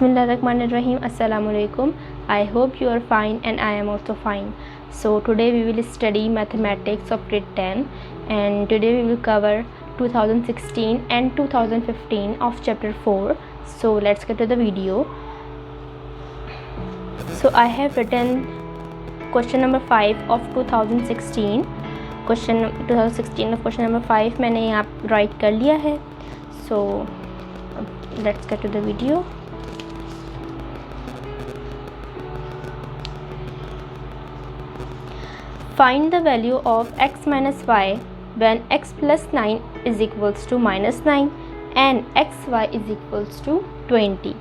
Bismillahirrahmanirrahim. Assalamualaikum. I hope you are fine and I am also fine. So today we will study mathematics of grade 10 and today we will cover 2016 and 2015 of chapter 4. So let's get to the video. So I have written question number 5 of 2016. Question 2016 of question number 5 मैंने यहाँ right कर लिया है. So let's get to the video. Find the value of x minus y when x plus 9 is equals to minus 9 and xy is equals to 20.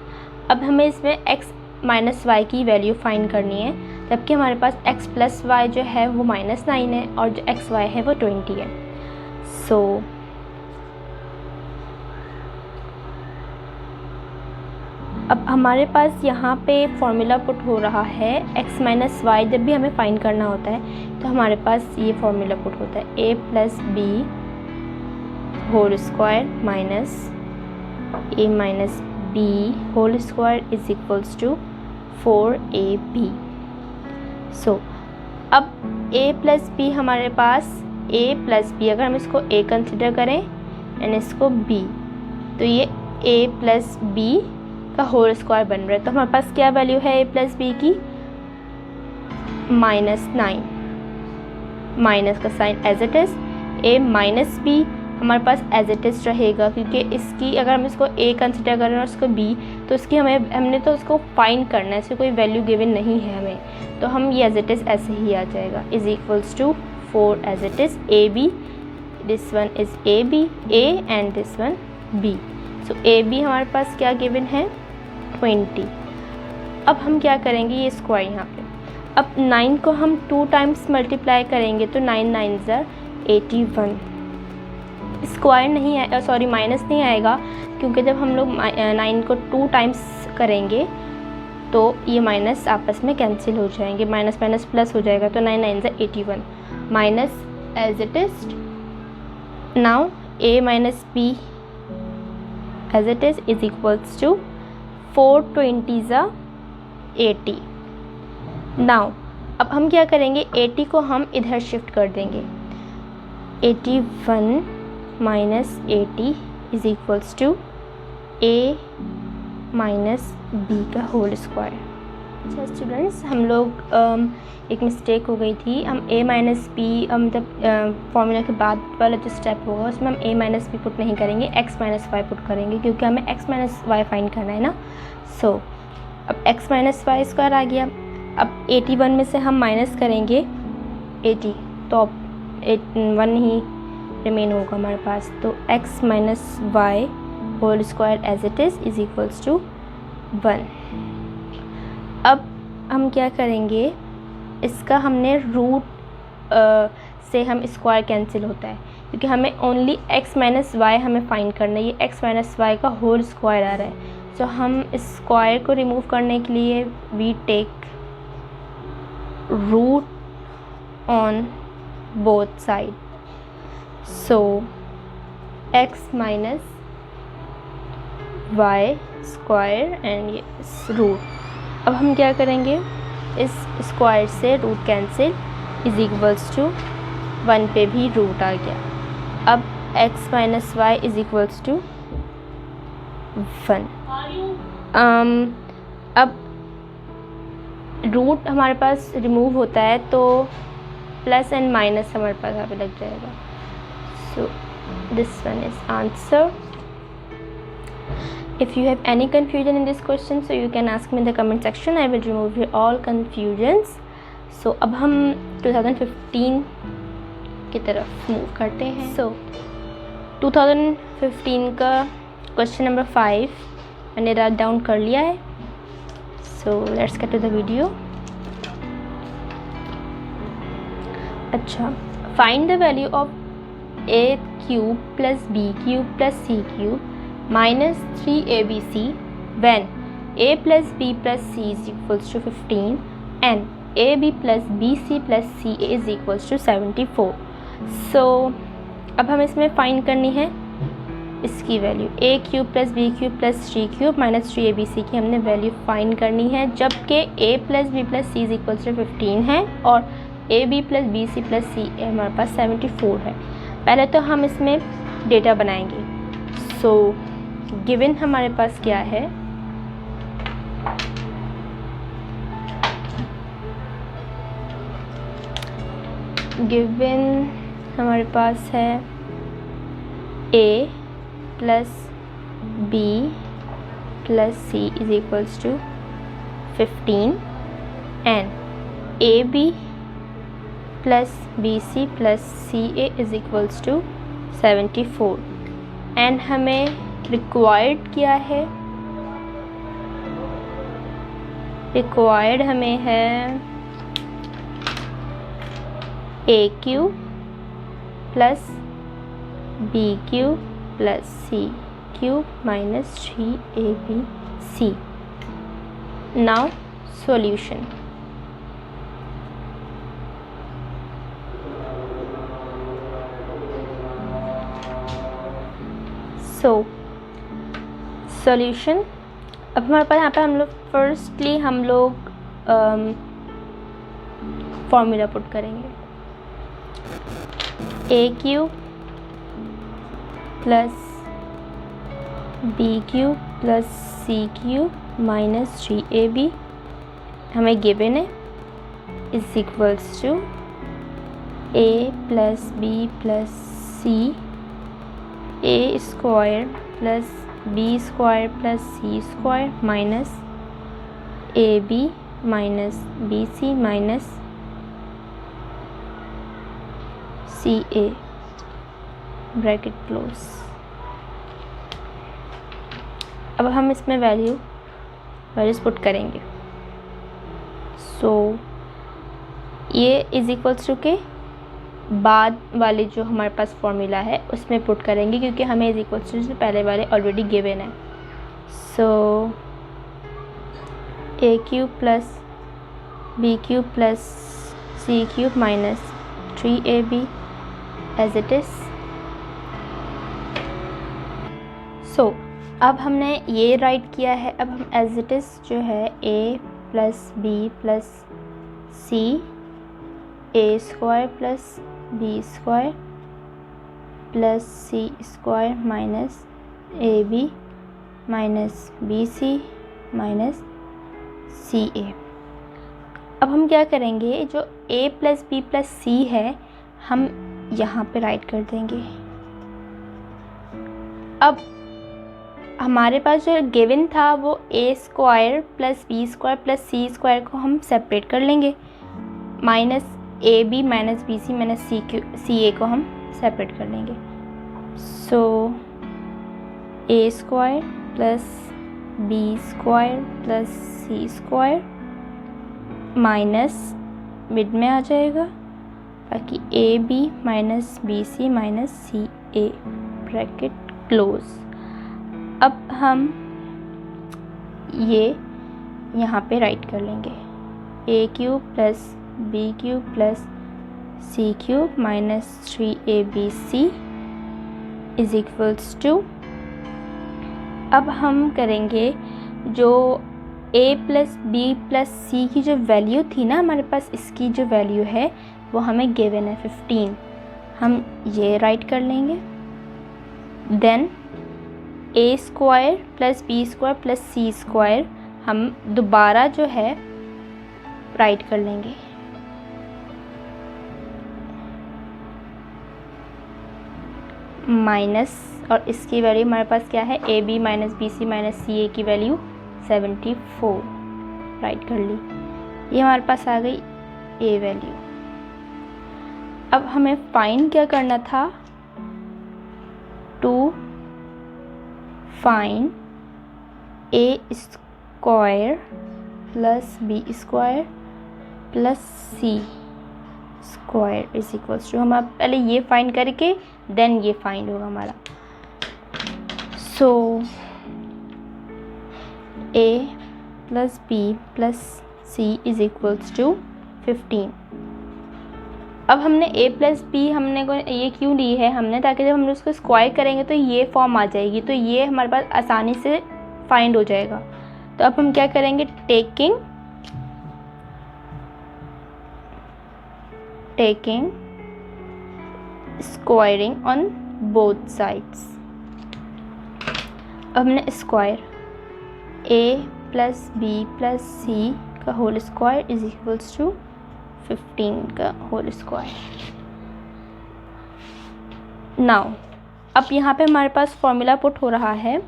अब हमें इसमें x minus Y की value find करनी है, जबकि हमारे पास x प्लस वाई जो है वो माइनस 9 है और जो एक्स वाई है वो 20 है. सो अब हमारे पास यहाँ पे फॉर्मूला पुट हो रहा है x माइनस वाई. जब भी हमें फाइंड करना होता है तो हमारे पास ये फॉर्मूला पुट होता है a plus B whole square minus a minus B whole square is equals to 4ab. So अब a प्लस बी हमारे पास a प्लस बी, अगर हम इसको a कंसिडर करें एंड इसको b, तो ये a प्लस बी का होल स्क्वायर बन रहा है. तो हमारे पास क्या वैल्यू है a प्लस बी की? माइनस 9. माइनस का sign as it is, a minus B हमारे पास एज इट इज़ रहेगा, क्योंकि इसकी अगर हम इसको a कंसिडर करें और इसको b, तो इसकी हमने तो इसको फाइंड करना है, इसकी कोई वैल्यू गिवन नहीं है हमें, तो हम ये एज इट इज़ ऐसे ही आ जाएगा. Is equals to 4 as it is a b, this one is a b a and this one b. So a b हमारे पास क्या गिवन है? 20. अब हम क्या करेंगे, ये स्क्वायर यहाँ पे, अब 9 को हम 2 टाइम्स मल्टीप्लाई करेंगे तो 9 9 81. स्क्वायर नहीं है, सॉरी माइनस नहीं आएगा, क्योंकि जब हम लोग 9 को 2 टाइम्स करेंगे तो ये माइनस आपस में कैंसिल हो जाएंगे, माइनस माइनस प्लस हो जाएगा, तो 9 9 81 minus as it is. Now a minus B as it is equals to 4 20 80. Now अब हम क्या करेंगे, 80 को हम इधर शिफ्ट कर देंगे. 81 minus 80 is equals to a minus B का होल स्क्वायर. अच्छा स्टूडेंट्स, हम लोग एक मिस्टेक हो गई थी. हम a माइनस बी मतलब फॉर्मूला के बाद वाला जो स्टेप होगा उसमें हम a माइनस बी पुट नहीं करेंगे, x माइनस वाई पुट करेंगे, क्योंकि हमें x माइनस वाई फाइंड करना है ना. सो अब x माइनस वाई स्क्वायर आ गया. अब 81 में से हम माइनस करेंगे 80, तो अब 1 ही रिमेन होगा हमारे पास, तो x minus Y whole square as it is equals to 1. अब हम क्या करेंगे, इसका हमने रूट से हम स्क्वायर कैंसिल होता है, क्योंकि हमें ओनली x माइनस वाई हमें फाइंड करना है. ये x माइनस वाई का होल स्क्वायर आ रहा है, तो हम इस स्क्वायर को रिमूव करने के लिए we take root on both side. So x minus Y square and ये रूट. अब हम क्या करेंगे, इस स्क्वायर से root cancel is equals to 1 पे भी रूट आ गया. अब x minus Y is equals to 1. अब रूट हमारे पास रिमूव होता है तो प्लस एंड माइनस हमारे पास यहाँ पे लग जाएगा. So this one is answer. If you have any confusion in this question, so you can ask me in the comment section. I will remove your all confusions. So अब हम 2015 की तरफ move करते हैं. So 2015 का question number 5 मैंने write down कर लिया है. So let's get to the video. अच्छा, find the value of a cube plus b cube plus c cube minus 3abc when a plus b plus c is equals to 15 and ab plus bc plus ca is equals to 74. So अब हम इसमें find करनी है इसकी value a cube plus B cube plus C cube minus 3abc की हमने value find करनी है, जबकि a plus B plus c is equals to 15 है और a b plus b c plus c हमारे पास 74 है। पहले तो हम इसमें डेटा बनाएंगे। सो गिवन हमारे पास क्या है, गिवन हमारे पास है a plus b plus c is equals to 15 and ab plus bc plus ca is equals to 74 and हमें रिक्वायर्ड क्या है, रिक्वायर्ड हमें है a cube plus b cube plus c cube minus 3abc। Now solution. Solution अब हमारे पास यहाँ पे हम लोग फर्स्टली हम लोग फॉर्मूला पुट करेंगे, a cube plus B cube plus C cube minus 3ab हमें गिवन है is equals to a plus B plus C A square plus B square plus C square minus A B minus B C minus C A bracket close. अब हम इसमें values put करेंगे। सो ये is equals to के बाद वाले जो हमारे पास फॉर्मूला है उसमें पुट करेंगे, क्योंकि हमें इज इक्वल्स टू पहले वाले ऑलरेडी गिवन है। So a cube plus B cube plus C cube minus 3ab as it is. So अब हमने ये राइट किया है, अब हम एज इट इज़ जो है a plus B plus C A square plus B square plus C square minus A B minus B C minus C a. अब हम क्या करेंगे, जो a plus B plus c है हम यहाँ पे राइट कर देंगे। अब हमारे पास जो गिवन था वो a square plus B square plus C square को हम सेपरेट कर लेंगे, minus A B minus B C minus C a को हम सेपरेट कर लेंगे। So a square plus B square plus C square minus mid में आ जाएगा, बाकी a B minus B C minus C A bracket close. अब हम ये यहाँ पे राइट कर लेंगे, a cube plus B cube plus C cube minus 3abc is equals to, अब हम करेंगे जो a plus B plus C की जो वैल्यू थी ना हमारे पास, इसकी जो वैल्यू है वो हमें गिवन है 15, हम ये राइट कर लेंगे। Then a square plus B square plus C square हम दोबारा जो है राइट कर लेंगे, माइनस और इसकी वैल्यू हमारे पास क्या है, a B minus B C minus C a की वैल्यू 74 राइट कर ली। ये हमारे पास आ गई ए वैल्यू। अब हमें फाइंड क्या करना था, to find A square plus B square plus C square is equals to, हम पहले ये फाइंड करके देन ये फाइंड होगा हमारा। So a plus B plus c is equals to 15 अब हमने a प्लस बी हमने को ये क्यों ली है हमने, ताकि जब हम उसको स्क्वायर करेंगे तो ये फॉर्म आ जाएगी, तो ये हमारे पास आसानी से फाइंड हो जाएगा। तो अब हम क्या करेंगे, taking squaring on both sides. अब हमने square a plus B plus c का whole square is equals to 15 का होल स्क्वायर। नाउ अब यहाँ पे हमारे पास फॉर्मूला पुट हो रहा है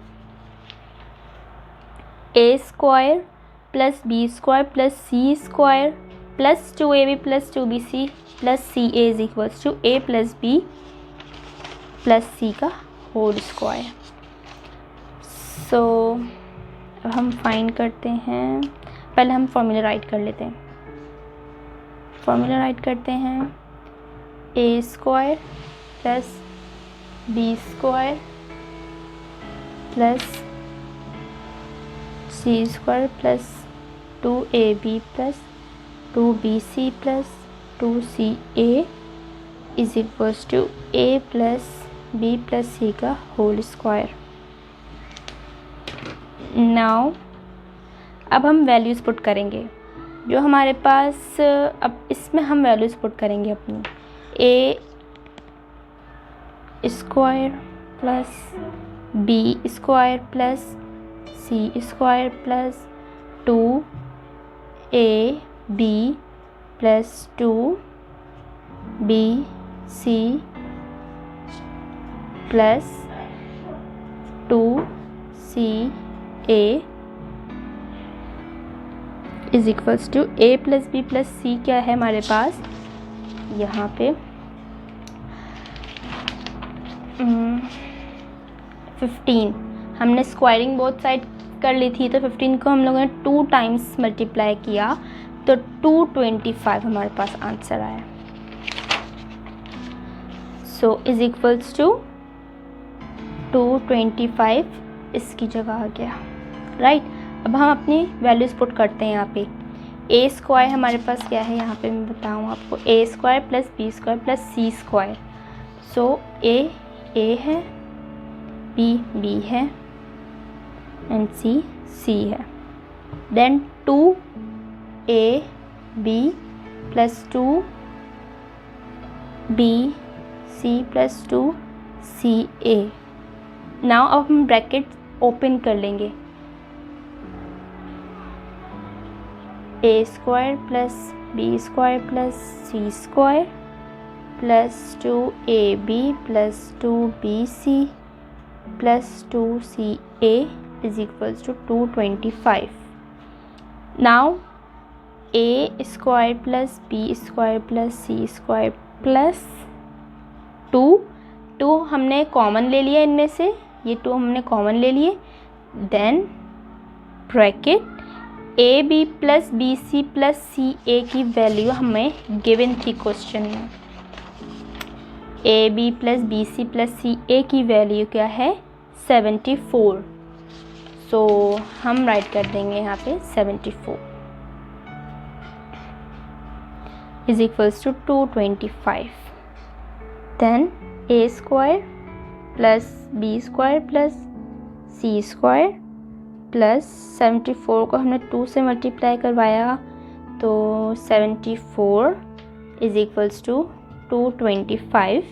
a square plus B square plus C square plus 2ab plus 2bc plus C a is equals to a plus B plus c का whole square. सो अब हम फाइंड करते हैं, पहले हम फॉर्मूला राइट कर लेते हैं। फॉर्मूला राइट करते हैं a square plus B square plus C square plus 2ab plus 2bc plus 2ca is equals to a plus B plus c का होल स्क्वायर। नाउ अब हम वैल्यूज़ पुट करेंगे जो हमारे पास, अब इसमें हम वैल्यूज़ पुट करेंगे अपनी a square plus B square plus C square plus 2ab plus 2bc plus 2ca is equals to a plus B plus c क्या है हमारे पास यहाँ पे 15। हमने स्क्वायरिंग बोथ साइड कर ली थी, तो 15 को हम लोगों ने 2 टाइम्स मल्टीप्लाई किया तो 225 हमारे पास आंसर आया। सो इज इक्वल्स टू 225 इसकी जगह आ गया, राइट। अब हम अपनी वैल्यूज़ पुट करते हैं यहाँ पे। a स्क्वायर हमारे पास क्या है, यहाँ पे मैं बताऊँ आपको, a square plus B square plus C square. So a है, b है एंड c है। Then 2ab plus 2bc plus 2ca। Now अब हम ब्रैकेट ओपन कर लेंगे, a square plus B square plus C square plus 2ab plus 2bc plus 2ca is equals to 225। Now a square plus B square plus C square plus 2 हमने common ले लिया इनमें से, ये 2 हमने कॉमन ले लिए। Then bracket a b plus b c plus C a की वैल्यू हमें गिवन थी क्वेश्चन में। A b plus b c plus C a की वैल्यू क्या है 74। सो हम राइट कर देंगे यहाँ पे 74 is equals to 225। Then A square plus B square plus C square plus 74 को हमने 2 से मल्टीप्लाई करवाया तो 74 is equals to 225।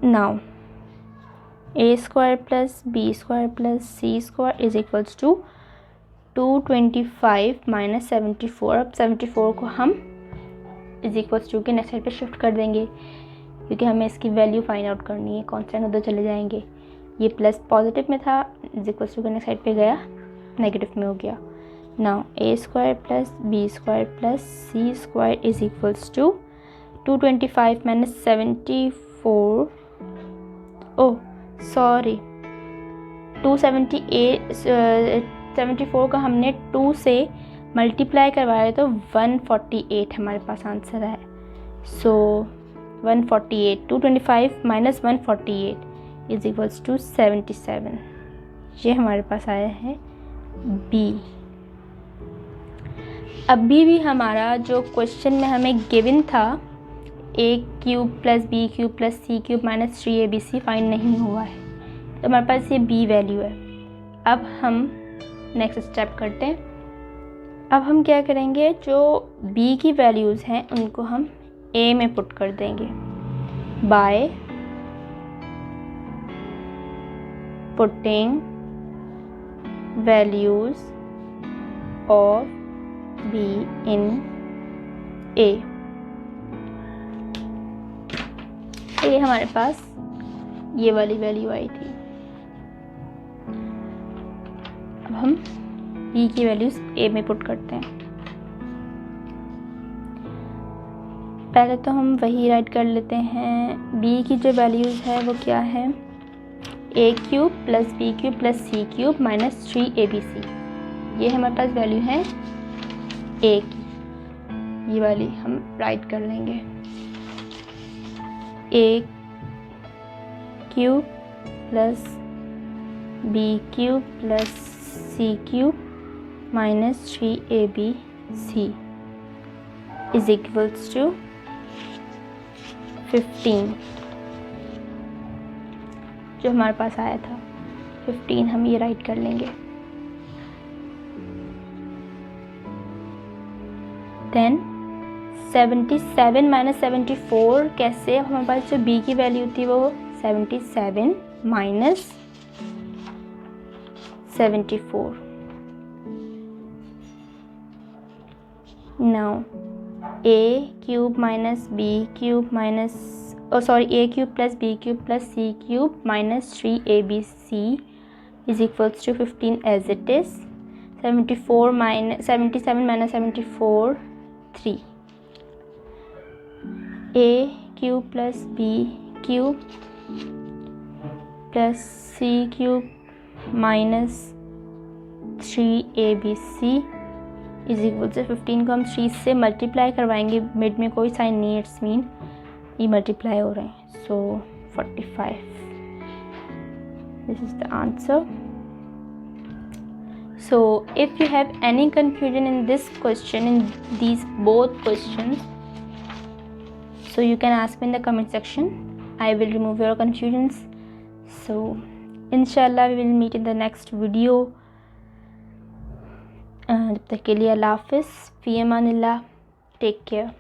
Now A square plus B square plus C square is equals to 225 minus 74। अब 74 को हम इज इक्वल्स टू के next side पे शिफ्ट कर देंगे क्योंकि हमें इसकी वैल्यू फाइंड आउट करनी है। कॉन्स्टेंट उधर चले जाएंगे, ये प्लस पॉजिटिव में था, इज इक्वल्स टू के नेक्स्ट साइड पे गया नेगेटिव में हो गया। Now A square plus B square plus C square is equals to 225 minus 74, oh sorry 74 का हमने 2 से मल्टीप्लाई करवाया तो 148 हमारे पास आंसर है। सो 148 225 माइनस 148 इज इक्वल्स टू 77। ये हमारे पास आया है बी। अभी भी हमारा जो क्वेश्चन में हमें गिवन था a cube plus B cube plus C cube minus 3abc find नहीं हुआ है, तो हमारे पास ये b वैल्यू है। अब हम नेक्स्ट स्टेप करते हैं। अब हम क्या करेंगे, जो b की वैल्यूज़ हैं उनको हम a में पुट कर देंगे by putting values of b in a। ये हमारे पास ये वाली वैल्यू आई थी। अब हम b की वैल्यूज़ a में पुट करते हैं। पहले तो हम वही राइट कर लेते हैं। b की जो वैल्यूज़ है वो क्या है, a cube plus B cube plus C cube minus 3abc। ये हमारे पास वैल्यू है a की, ये वाली हम राइट कर लेंगे। a cube plus B cube plus C cube minus 3abc is equals to 15, जो हमारे पास आया था 15, हम ये राइट कर लेंगे। देन 77 माइनस 74 कैसे, हमारे पास जो b की वैल्यू थी वो 77 minus 74। Now a cube minus B cube minus a cube plus B cube plus C cube minus 3abc is equals to 15 as it is. 77 minus 74 3। a cube plus B cube plus C cube minus 3abc is equal से 15 को हम 3 से multiply करवाएंगे, mid में कोई sign नहीं है, it's mean ये मल्टीप्लाई हो रहे हैं, सो 45। This is the answer. So if you have any confusion in this question, in these both questions, so you can ask me in the comment section. I will remove your confusions. So inshallah we will meet in the next video. जब तक के लिए अल्लाह हाफ़िज़, फ़ी अमानिल्लाह, take care.